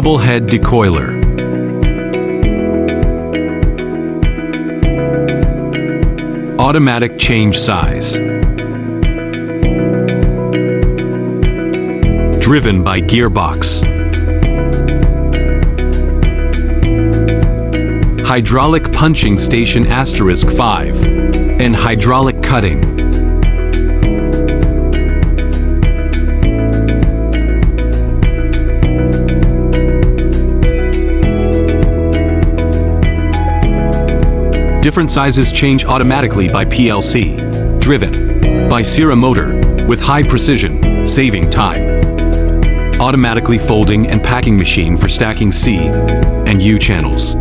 Double head decoiler. Automatic change size. Driven by gearbox. Hydraulic punching station *5 and hydraulic cutting. Different sizes change automatically by PLC. Driven by Sierra motor with high precision, saving time. Automatically folding and packing machine for stacking C and U channels.